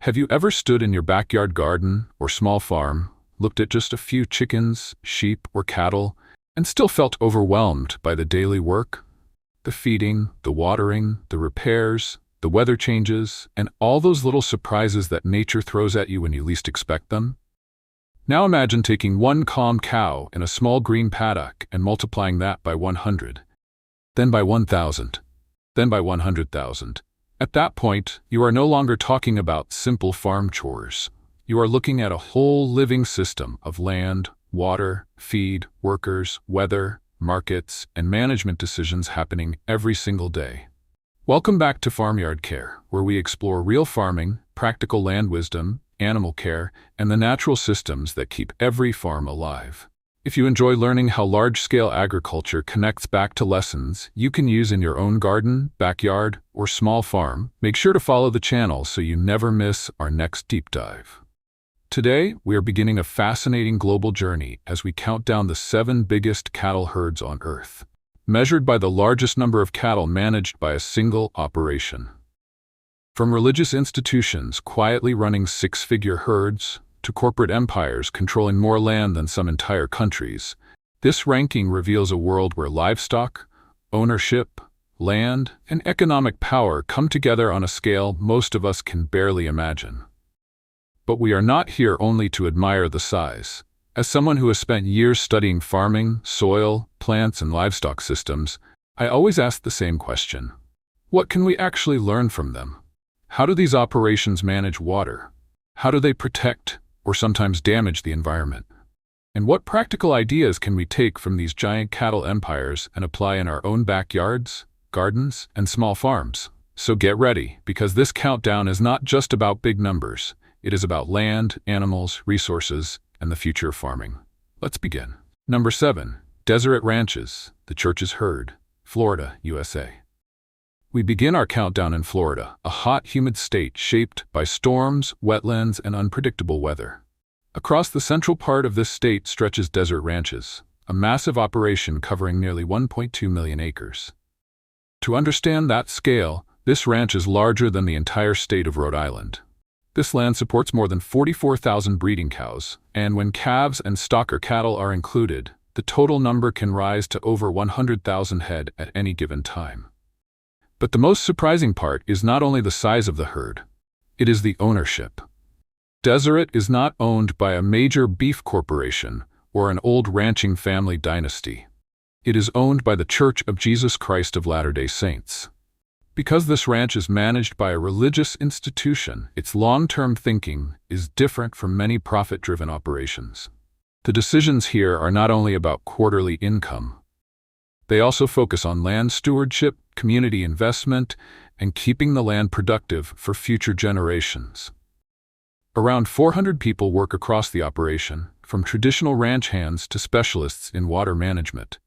Have you ever stood in your backyard garden or small farm, looked at just a few chickens, sheep, or cattle, and still felt overwhelmed by the daily work? The feeding, the watering, the repairs, the weather changes, and all those little surprises that nature throws at you when you least expect them? Now imagine taking one calm cow in a small green paddock and multiplying that by 100, then by 1,000, then by 100,000. At that point, you are no longer talking about simple farm chores. You are looking at a whole living system of land, water, feed, workers, weather, markets, and management decisions happening every single day. Welcome back to Farmyard Care, where we explore real farming, practical land wisdom, animal care, and the natural systems that keep every farm alive. If you enjoy learning how large-scale agriculture connects back to lessons you can use in your own garden, backyard, or small farm, make sure to follow the channel so you never miss our next deep dive. Today, we are beginning a fascinating global journey as we count down the 7 biggest cattle herds on Earth, measured by the largest number of cattle managed by a single operation. From religious institutions quietly running 6-figure herds, to corporate empires controlling more land than some entire countries, this ranking reveals a world where livestock, ownership, land, and economic power come together on a scale most of us can barely imagine. But we are not here only to admire the size. As someone who has spent years studying farming, soil, plants, and livestock systems, I always ask the same question. What can we actually learn from them? How do these operations manage water? How do they protect or sometimes damage the environment? And what practical ideas can we take from these giant cattle empires and apply in our own backyards, gardens, and small farms? So get ready, because this countdown is not just about big numbers. It is about land, animals, resources, and the future of farming. Let's begin. Number 7. Deseret Ranches, the Church's Herd, Florida, USA. We begin our countdown in Florida, a hot, humid state shaped by storms, wetlands, and unpredictable weather. Across the central part of this state stretches Deseret Ranches, a massive operation covering nearly 1.2 million acres. To understand that scale, this ranch is larger than the entire state of Rhode Island. This land supports more than 44,000 breeding cows, and when calves and stocker cattle are included, the total number can rise to over 100,000 head at any given time. But the most surprising part is not only the size of the herd, it is the ownership. Deseret is not owned by a major beef corporation or an old ranching family dynasty. It is owned by the Church of Jesus Christ of Latter-day Saints. Because this ranch is managed by a religious institution, its long-term thinking is different from many profit-driven operations. The decisions here are not only about quarterly income. They also focus on land stewardship, community investment, and keeping the land productive for future generations. Around 400 people work across the operation, from traditional ranch hands to specialists in water management.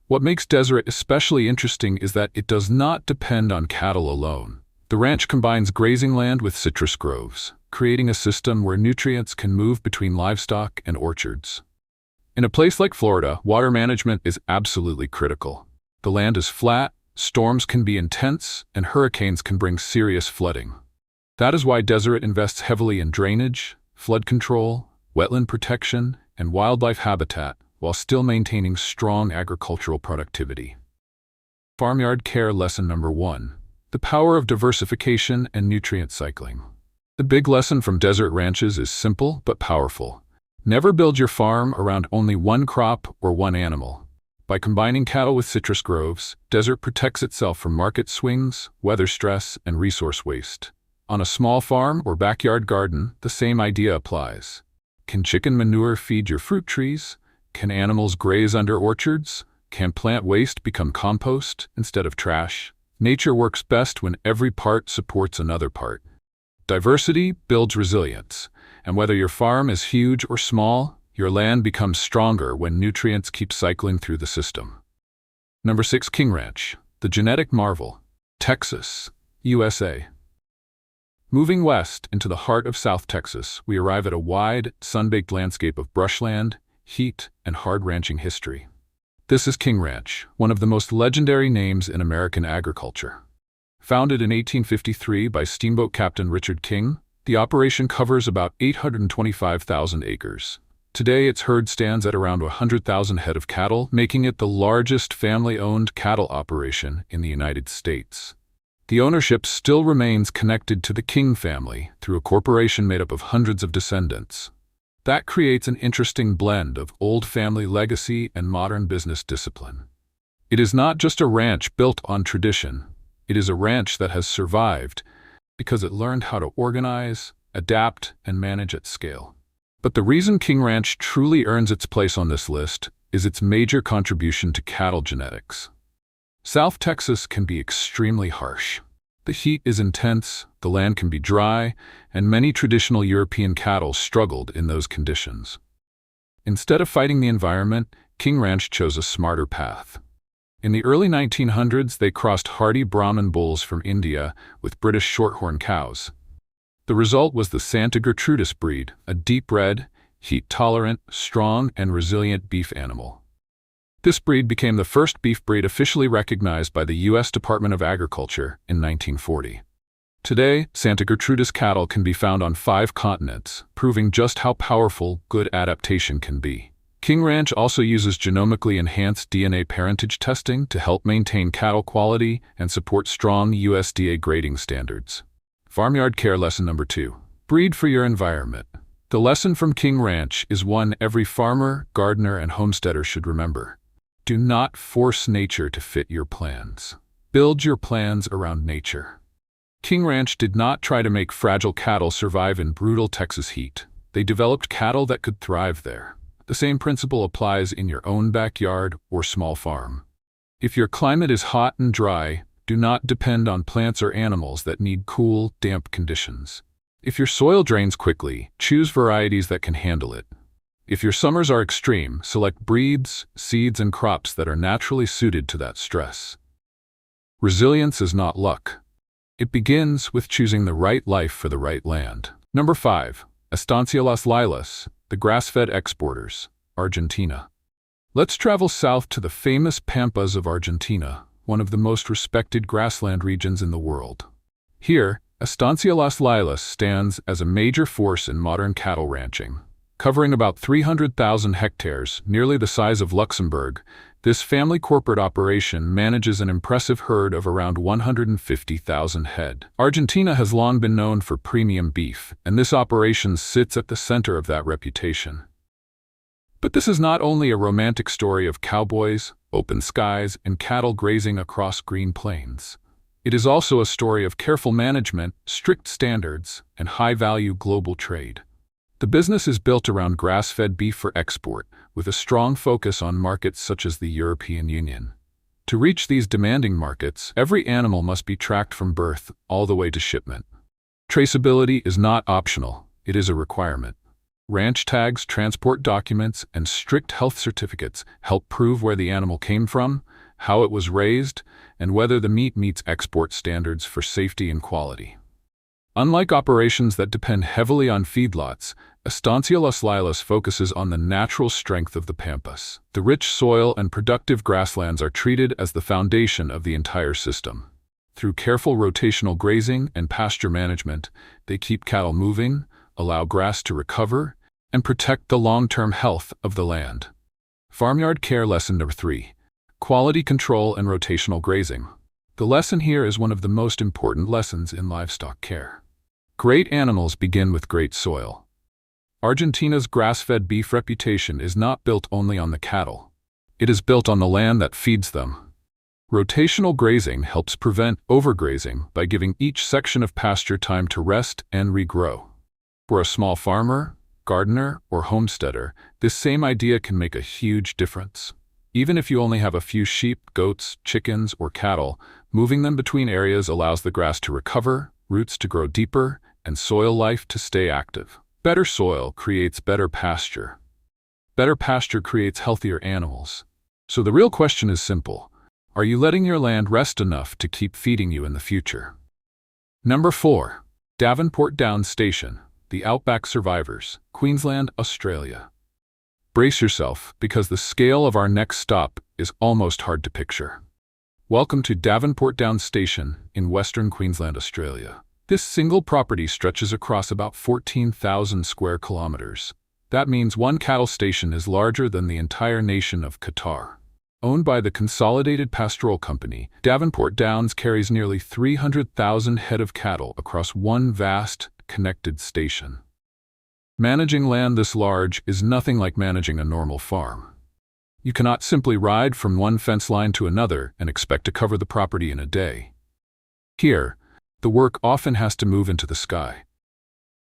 What makes Deseret especially interesting is that it does not depend on cattle alone. The ranch combines grazing land with citrus groves, creating a system where nutrients can move between livestock and orchards. In a place like Florida, water management is absolutely critical. The land is flat, storms can be intense, and hurricanes can bring serious flooding. That is why Deseret invests heavily in drainage, flood control, wetland protection, and wildlife habitat, while still maintaining strong agricultural productivity. Farmyard Care Lesson Number 1. The power of diversification and nutrient cycling. The big lesson from Deseret Ranches is simple but powerful. Never build your farm around only one crop or one animal. By combining cattle with citrus groves, Deseret protects itself from market swings, weather stress, and resource waste. On a small farm or backyard garden, the same idea applies. Can chicken manure feed your fruit trees? Can animals graze under orchards? Can plant waste become compost instead of trash? Nature works best when every part supports another part. Diversity builds resilience, and whether your farm is huge or small, your land becomes stronger when nutrients keep cycling through the system. Number 6. King Ranch, the genetic marvel, Texas, USA. Moving west into the heart of South Texas, we arrive at a wide, sun-baked landscape of brushland, heat, and hard ranching history. This is King Ranch, one of the most legendary names in American agriculture. Founded in 1853 by steamboat captain Richard King, The operation covers about 825,000 acres. Today, its herd stands at around 100,000 head of cattle, making it the largest family-owned cattle operation in the United States. The ownership still remains connected to the King family through a corporation made up of hundreds of descendants. That creates an interesting blend of old family legacy and modern business discipline. It is not just a ranch built on tradition. It is a ranch that has survived because it learned how to organize, adapt, and manage at scale. But the reason King Ranch truly earns its place on this list is its major contribution to cattle genetics. South Texas can be extremely harsh. The heat is intense, the land can be dry, and many traditional European cattle struggled in those conditions. Instead of fighting the environment, King Ranch chose a smarter path. In the early 1900s, they crossed hardy Brahman bulls from India with British shorthorn cows. The result was the Santa Gertrudis breed, a deep red, heat-tolerant, strong, and resilient beef animal. This breed became the first beef breed officially recognized by the U.S. Department of Agriculture in 1940. Today, Santa Gertrudis cattle can be found on 5 continents, proving just how powerful good adaptation can be. King Ranch also uses genomically enhanced DNA parentage testing to help maintain cattle quality and support strong USDA grading standards. Farmyard Care Lesson Number 2. Breed for your environment. The lesson from King Ranch is one every farmer, gardener, and homesteader should remember. Do not force nature to fit your plans. Build your plans around nature. King Ranch did not try to make fragile cattle survive in brutal Texas heat. They developed cattle that could thrive there. The same principle applies in your own backyard or small farm. If your climate is hot and dry, do not depend on plants or animals that need cool, damp conditions. If your soil drains quickly, choose varieties that can handle it. If your summers are extreme, select breeds, seeds, and crops that are naturally suited to that stress. Resilience is not luck. It begins with choosing the right life for the right land. Number 5. Estancia Las Lilas, the grass-fed exporters, Argentina. Let's travel south to the famous Pampas of Argentina, one of the most respected grassland regions in the world. Here, Estancia Las Lilas stands as a major force in modern cattle ranching. Covering about 300,000 hectares, nearly the size of Luxembourg, this family corporate operation manages an impressive herd of around 150,000 head. Argentina has long been known for premium beef, and this operation sits at the center of that reputation. But this is not only a romantic story of cowboys, open skies, and cattle grazing across green plains. It is also a story of careful management, strict standards, and high-value global trade. The business is built around grass-fed beef for export, with a strong focus on markets such as the European Union. To reach these demanding markets, every animal must be tracked from birth all the way to shipment. Traceability is not optional, it is a requirement. Ranch tags, transport documents, and strict health certificates help prove where the animal came from, how it was raised, and whether the meat meets export standards for safety and quality. Unlike operations that depend heavily on feedlots, Estancia Las Lilas focuses on the natural strength of the Pampas. The rich soil and productive grasslands are treated as the foundation of the entire system. Through careful rotational grazing and pasture management, they keep cattle moving, allow grass to recover, and protect the long-term health of the land. Farmyard Care Lesson Number 3. Quality control and rotational grazing. The lesson here is one of the most important lessons in livestock care. Great animals begin with great soil. Argentina's grass-fed beef reputation is not built only on the cattle. It is built on the land that feeds them. Rotational grazing helps prevent overgrazing by giving each section of pasture time to rest and regrow. For a small farmer, gardener, or homesteader, this same idea can make a huge difference. Even if you only have a few sheep, goats, chickens, or cattle, moving them between areas allows the grass to recover, roots to grow deeper, and soil life to stay active. Better soil creates better pasture. Better pasture creates healthier animals. So the real question is simple. Are you letting your land rest enough to keep feeding you in the future? Number 4. Davenport Downs Station, the Outback Survivors, Queensland, Australia. Brace yourself, because the scale of our next stop is almost hard to picture. Welcome to Davenport Downs Station in Western Queensland, Australia. This single property stretches across about 14,000 square kilometers. That means one cattle station is larger than the entire nation of Qatar. Owned by the Consolidated Pastoral Company, Davenport Downs carries nearly 300,000 head of cattle across one vast, connected station. Managing land this large is nothing like managing a normal farm. You cannot simply ride from one fence line to another and expect to cover the property in a day. Here, the work often has to move into the sky.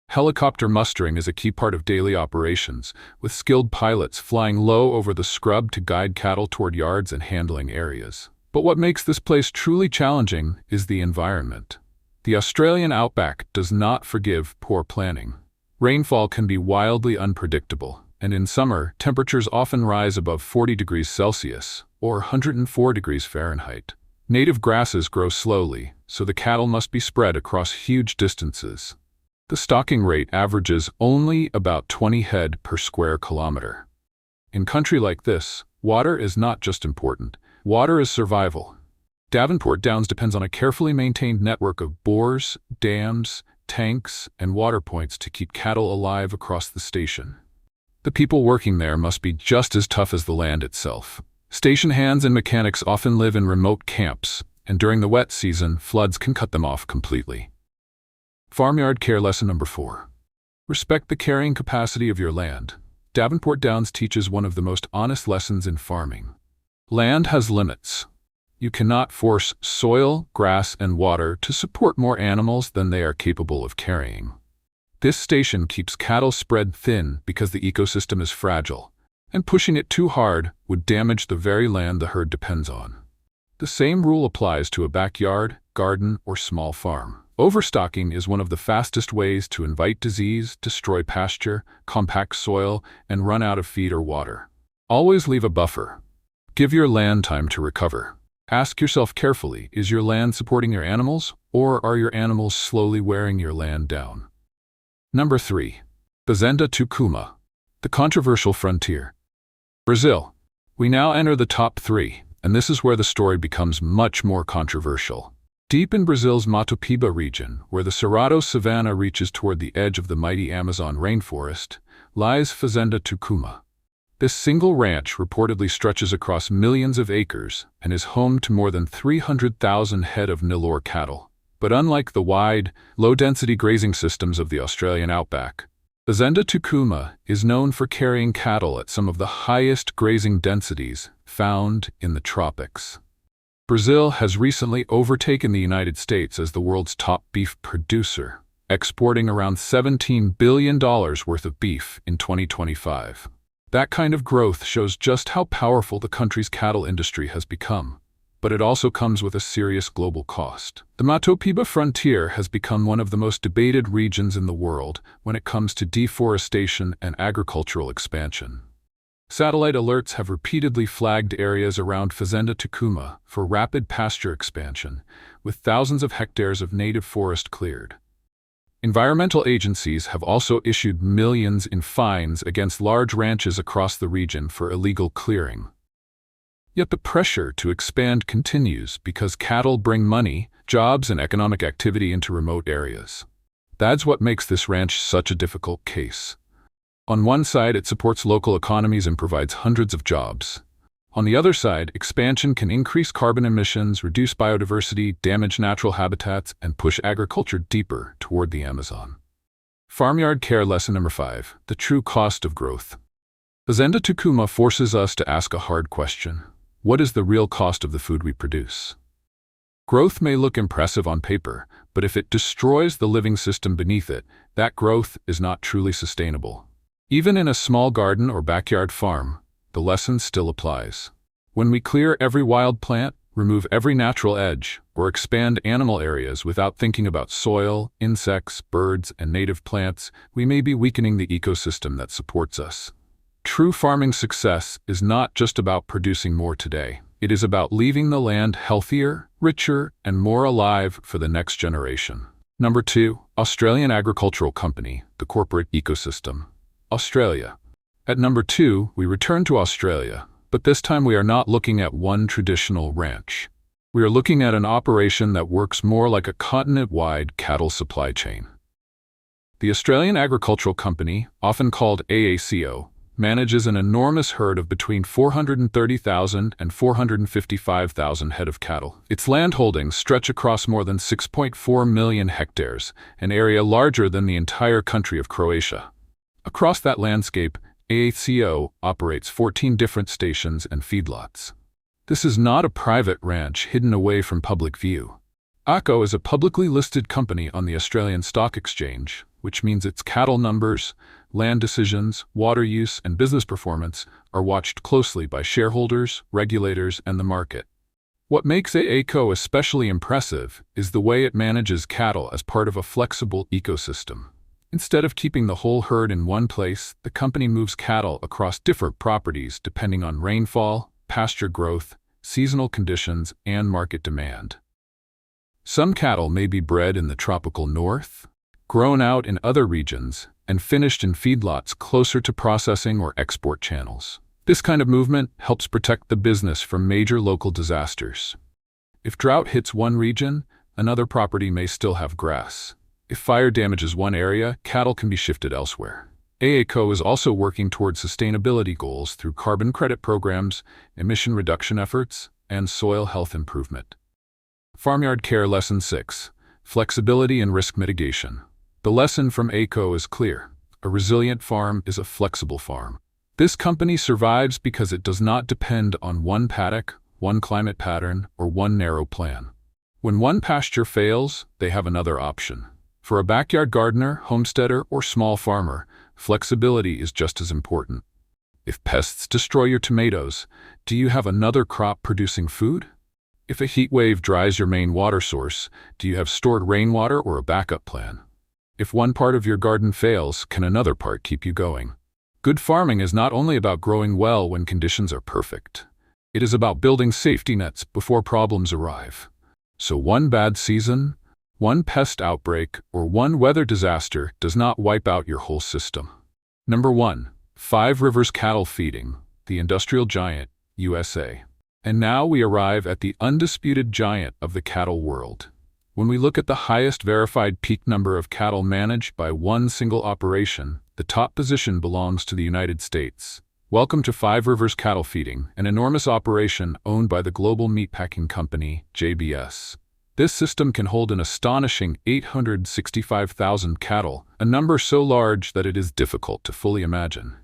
Helicopter mustering is a key part of daily operations, with skilled pilots flying low over the scrub to guide cattle toward yards and handling areas. But what makes this place truly challenging is the environment. The Australian outback does not forgive poor planning. Rainfall can be wildly unpredictable, and in summer, temperatures often rise above 40 degrees Celsius, or 104 degrees Fahrenheit. Native grasses grow slowly, so the cattle must be spread across huge distances. The stocking rate averages only about 20 head per square kilometer. In country like this, water is not just important, water is survival. Davenport Downs depends on a carefully maintained network of bores, dams, tanks, and water points to keep cattle alive across the station. The people working there must be just as tough as the land itself. Station hands and mechanics often live in remote camps, and during the wet season, floods can cut them off completely. Farmyard Care Lesson Number 4. Respect the carrying capacity of your land. Davenport Downs teaches one of the most honest lessons in farming. Land has limits. You cannot force soil, grass, and water to support more animals than they are capable of carrying. This station keeps cattle spread thin because the ecosystem is fragile, and pushing it too hard would damage the very land the herd depends on. The same rule applies to a backyard, garden, or small farm. Overstocking is one of the fastest ways to invite disease, destroy pasture, compact soil, and run out of feed or water. Always leave a buffer. Give your land time to recover. Ask yourself carefully, is your land supporting your animals, or are your animals slowly wearing your land down? Number 3. Fazenda Tucumã, the controversial frontier. Brazil. We now enter the top 3, and this is where the story becomes much more controversial. Deep in Brazil's Mato Piba region, where the Cerrado savanna reaches toward the edge of the mighty Amazon rainforest, lies Fazenda Tucumã. This single ranch reportedly stretches across millions of acres and is home to more than 300,000 head of Nilor cattle. But unlike the wide, low-density grazing systems of the Australian outback, Fazenda Tucumã is known for carrying cattle at some of the highest grazing densities found in the tropics. Brazil has recently overtaken the United States as the world's top beef producer, exporting around $17 billion worth of beef in 2025. That kind of growth shows just how powerful the country's cattle industry has become. But it also comes with a serious global cost. The Mato Piba frontier has become one of the most debated regions in the world when it comes to deforestation and agricultural expansion. Satellite alerts have repeatedly flagged areas around Fazenda Tucumã for rapid pasture expansion, with thousands of hectares of native forest cleared. Environmental agencies have also issued millions in fines against large ranches across the region for illegal clearing. Yet the pressure to expand continues because cattle bring money, jobs, and economic activity into remote areas. That's what makes this ranch such a difficult case. On one side, it supports local economies and provides hundreds of jobs. On the other side, expansion can increase carbon emissions, reduce biodiversity, damage natural habitats, and push agriculture deeper toward the Amazon. Farmyard Care Lesson Number 5. The True Cost of Growth. Fazenda Tucumã forces us to ask a hard question. What is the real cost of the food we produce? Growth may look impressive on paper, but if it destroys the living system beneath it, that growth is not truly sustainable. Even in a small garden or backyard farm, the lesson still applies. When we clear every wild plant, remove every natural edge, or expand animal areas without thinking about soil, insects, birds, and native plants, we may be weakening the ecosystem that supports us. True farming success is not just about producing more today. It is about leaving the land healthier, richer, and more alive for the next generation. Number 2. Australian Agricultural Company, the corporate ecosystem. Australia. At number 2, we return to Australia, but this time we are not looking at one traditional ranch. We are looking at an operation that works more like a continent-wide cattle supply chain. The Australian Agricultural Company, often called AACO, manages an enormous herd of between 430,000 and 455,000 head of cattle. Its land holdings stretch across more than 6.4 million hectares, an area larger than the entire country of Croatia. Across that landscape, AACO operates 14 different stations and feedlots. This is not a private ranch hidden away from public view. AACO is a publicly listed company on the Australian Stock Exchange, which means its cattle numbers, land decisions, water use, and business performance are watched closely by shareholders, regulators, and the market. What makes AACO especially impressive is the way it manages cattle as part of a flexible ecosystem. Instead of keeping the whole herd in one place, the company moves cattle across different properties depending on rainfall, pasture growth, seasonal conditions, and market demand. Some cattle may be bred in the tropical north, grown out in other regions, and finished in feedlots closer to processing or export channels. This kind of movement helps protect the business from major local disasters. If drought hits one region, another property may still have grass. If fire damages one area, cattle can be shifted elsewhere. AACO is also working toward sustainability goals through carbon credit programs, emission reduction efforts, and soil health improvement. Farmyard Care Lesson 6: Flexibility and Risk Mitigation. The lesson from AACO is clear. A resilient farm is a flexible farm. This company survives because it does not depend on one paddock, one climate pattern, or one narrow plan. When one pasture fails, they have another option. For a backyard gardener, homesteader, or small farmer, flexibility is just as important. If pests destroy your tomatoes, do you have another crop producing food? If a heat wave dries your main water source, do you have stored rainwater or a backup plan? If one part of your garden fails, can another part keep you going? Good farming is not only about growing well when conditions are perfect. It is about building safety nets before problems arrive. So one bad season, one pest outbreak, or one weather disaster does not wipe out your whole system. Number 1. Five Rivers Cattle Feeding, the industrial giant, USA. And now we arrive at the undisputed giant of the cattle world. When we look at the highest verified peak number of cattle managed by one single operation, the top position belongs to the United States. Welcome to Five Rivers Cattle Feeding, an enormous operation owned by the global meatpacking company, JBS. This system can hold an astonishing 865,000 cattle, a number so large that it is difficult to fully imagine.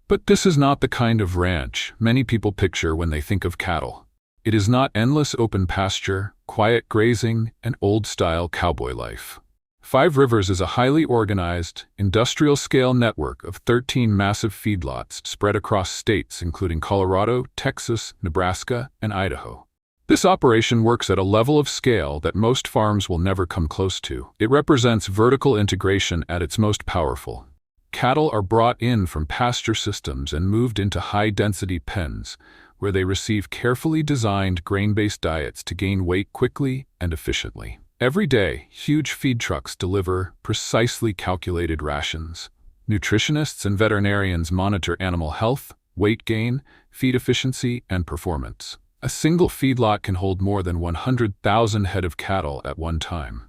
But this is not the kind of ranch many people picture when they think of cattle. It is not endless open pasture, quiet grazing, and old-style cowboy life. Five Rivers is a highly organized, industrial-scale network of 13 massive feedlots spread across states including Colorado, Texas, Nebraska, and Idaho. This operation works at a level of scale that most farms will never come close to. It represents vertical integration at its most powerful. Cattle are brought in from pasture systems and moved into high-density pens, where they receive carefully designed grain-based diets to gain weight quickly and efficiently. Every day, huge feed trucks deliver precisely calculated rations. Nutritionists and veterinarians monitor animal health, weight gain, feed efficiency, and performance. A single feedlot can hold more than 100,000 head of cattle at one time.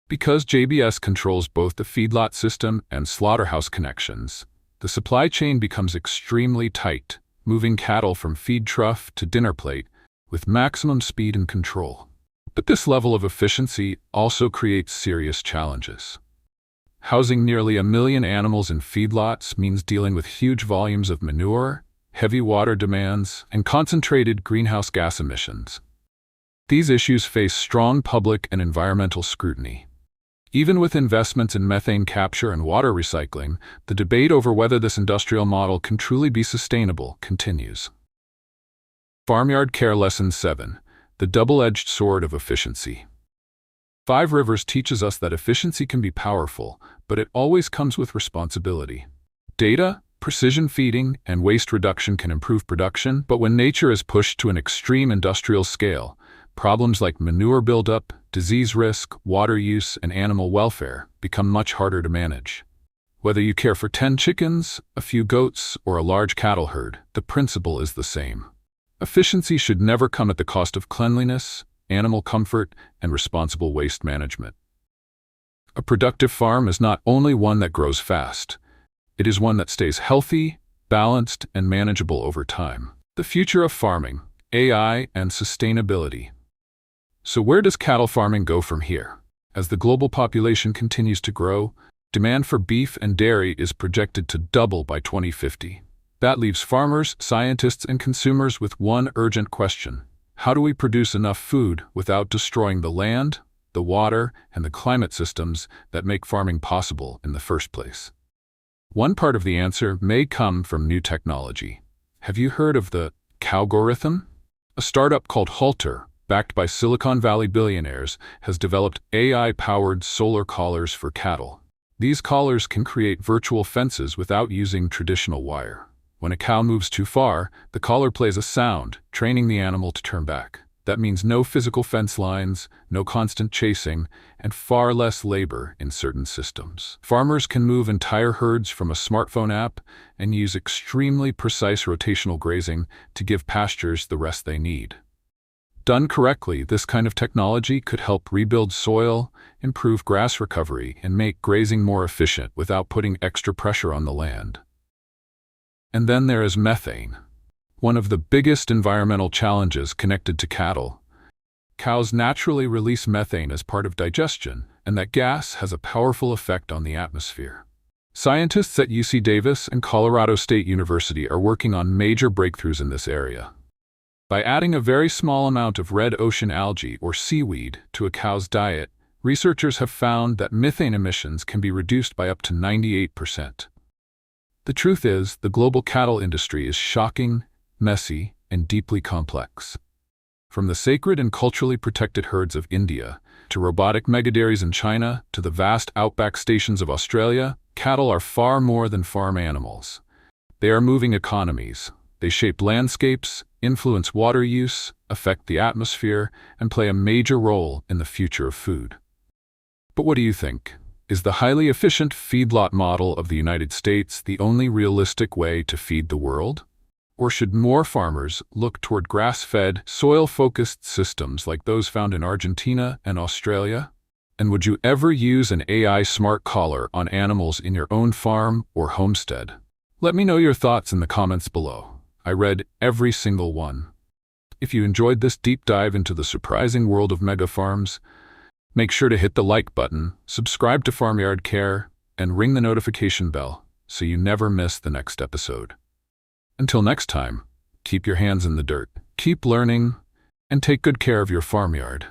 Because JBS controls both the feedlot system and slaughterhouse connections, the supply chain becomes extremely tight, moving cattle from feed trough to dinner plate with maximum speed and control. But this level of efficiency also creates serious challenges. Housing nearly 1 million animals in feedlots means dealing with huge volumes of manure, heavy water demands, and concentrated greenhouse gas emissions. These issues face strong public and environmental scrutiny. Even with investments in methane capture and water recycling, the debate over whether this industrial model can truly be sustainable continues. Farmyard Care Lesson 7: The Double-Edged Sword of Efficiency. Five Rivers teaches us that efficiency can be powerful, but it always comes with responsibility. Data, precision feeding, and waste reduction can improve production, but when nature is pushed to an extreme industrial scale, problems like manure buildup, disease risk, water use, and animal welfare become much harder to manage. Whether you care for 10 chickens, a few goats, or a large cattle herd, the principle is the same. Efficiency should never come at the cost of cleanliness, animal comfort, and responsible waste management. A productive farm is not only one that grows fast, it is one that stays healthy, balanced, and manageable over time. The future of farming, AI, and sustainability. So where does cattle farming go from here? As the global population continues to grow, demand for beef and dairy is projected to double by 2050. That leaves farmers, scientists, and consumers with one urgent question: how do we produce enough food without destroying the land, the water, and the climate systems that make farming possible in the first place? One part of the answer may come from new technology. Have you heard of the cowgorithm? A startup called Halter, backed by Silicon Valley billionaires, has developed AI-powered solar collars for cattle. These collars can create virtual fences without using traditional wire. When a cow moves too far, the collar plays a sound, training the animal to turn back. That means no physical fence lines, no constant chasing, and far less labor in certain systems. Farmers can move entire herds from a smartphone app and use extremely precise rotational grazing to give pastures the rest they need. Done correctly, this kind of technology could help rebuild soil, improve grass recovery, and make grazing more efficient without putting extra pressure on the land. And then there is methane. One of the biggest environmental challenges connected to cattle. Cows naturally release methane as part of digestion, and that gas has a powerful effect on the atmosphere. Scientists at UC Davis and Colorado State University are working on major breakthroughs in this area. By adding a very small amount of red ocean algae or seaweed to a cow's diet, researchers have found that methane emissions can be reduced by up to 98%. The truth is, the global cattle industry is shocking, messy, and deeply complex. From the sacred and culturally protected herds of India, to robotic megadairies in China, to the vast outback stations of Australia, cattle are far more than farm animals. They are moving economies. They shape landscapes, influence water use, affect the atmosphere, and play a major role in the future of food. But what do you think? Is the highly efficient feedlot model of the United States the only realistic way to feed the world? Or should more farmers look toward grass-fed, soil-focused systems like those found in Argentina and Australia? And would you ever use an AI smart collar on animals in your own farm or homestead? Let me know your thoughts in the comments below. I read every single one. If you enjoyed this deep dive into the surprising world of mega farms, make sure to hit the like button, subscribe to Farmyard Care, and ring the notification bell so you never miss the next episode. Until next time, keep your hands in the dirt, keep learning, and take good care of your farmyard.